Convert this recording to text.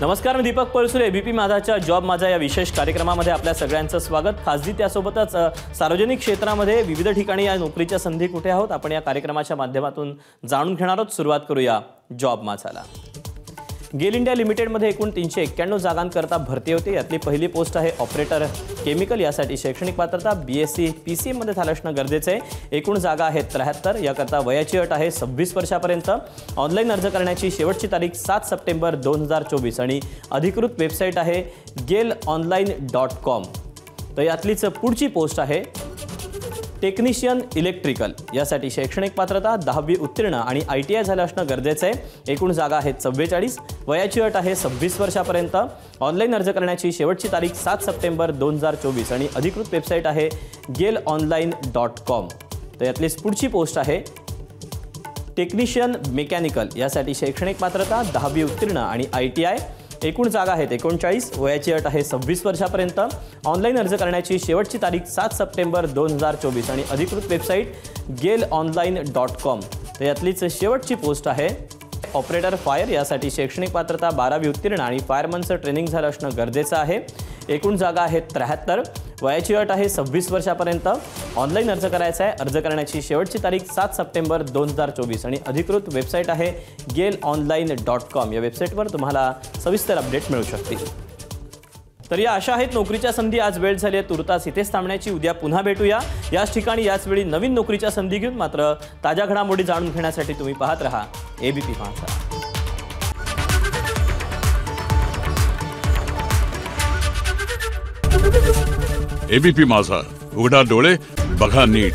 नमस्कार, मी Deepak पळसुरे. ABP माझाच्या job माझा या विशेष कार्यक्रमामध्ये आपल्या सगळ्यांचं स्वागत. खासगी त्यासोबतच सार्वजनिक क्षेत्रामध्ये विविध ठिकाणी या नोकरीच्या संधी कुठे आहोत आपण या कार्यक्रमाच्या माध्यमातून जाणून घेणार आहोत. सुरुवात करूया जॉब माझाला. गेल इंडिया लिमिटेडमध्ये एकूण 391 जागांकरता भरती होते. यातली पहिली पोस्ट आहे ऑपरेटर केमिकल. यासाठी शैक्षणिक पात्रता BSc PCM मध्ये झालं असणं गरजेचं आहे. एकूण जागा आहेत 73. याकरता वयाची अट आहे 26 वर्षापर्यंत. ऑनलाईन अर्ज करण्याची शेवटची तारीख 7 सप्टेंबर 2024 आणि अधिकृत वेबसाईट आहे gailonline.com. तर यातलीच पुढची पोस्ट आहे टेक्निशियन इलेक्ट्रिकल. यासाठी शैक्षणिक पात्रता 10वी उत्तीर्ण आणि ITI झालं असणं गरजेचं आहे. एकूण जागा आहेत 44. वयाची अट आहे 26 वर्षापर्यंत. ऑनलाईन अर्ज करण्याची शेवटची तारीख 7 सप्टेंबर 2024 आणि अधिकृत वेबसाईट आहे gailonline.com. तर यातलीच पुढची पोस्ट आहे टेक्निशियन मेकॅनिकल. यासाठी शैक्षणिक पात्रता 10वी उत्तीर्ण आणि ITI. एकूण जागा आहेत 39. वयाची अट आहे 26 वर्षापर्यंत. ऑनलाईन अर्ज करण्याची शेवटची तारीख 7 सप्टेंबर 2024 आणि अधिकृत वेबसाईट gailonline.com. तर यातलीच शेवटची पोस्ट आहे ऑपरेटर फायर. यासाठी शैक्षणिक पात्रता 12वी उत्तीर्ण आणि फायरमनचं ट्रेनिंग झालं असणं गरजेचं आहे. एकूण जागा आहेत 73. वयाची अट आहे 26 वर्षापर्यंत. ऑनलाईन अर्ज करायचा आहे. अर्ज करण्याची शेवटची तारीख 7 सप्टेंबर 2024 आणि अधिकृत वेबसाईट आहे gailonline.com. या वेबसाईटवर तुम्हाला सविस्तर अपडेट मिळू शकतील. तर या अशा आहेत नोकरीच्या संधी. आज वेळ झाली आहे तुर्तास इथेच थांबण्याची. उद्या पुन्हा भेटूया याच ठिकाणी याच वेळी नवीन नोकरीच्या संधी घेऊन. मात्र ताज्या घडामोडी जाणून घेण्यासाठी तुम्ही पाहत रहा एबीपी माझा. एबीपी माझा, उघडा डोळे बघा नीट.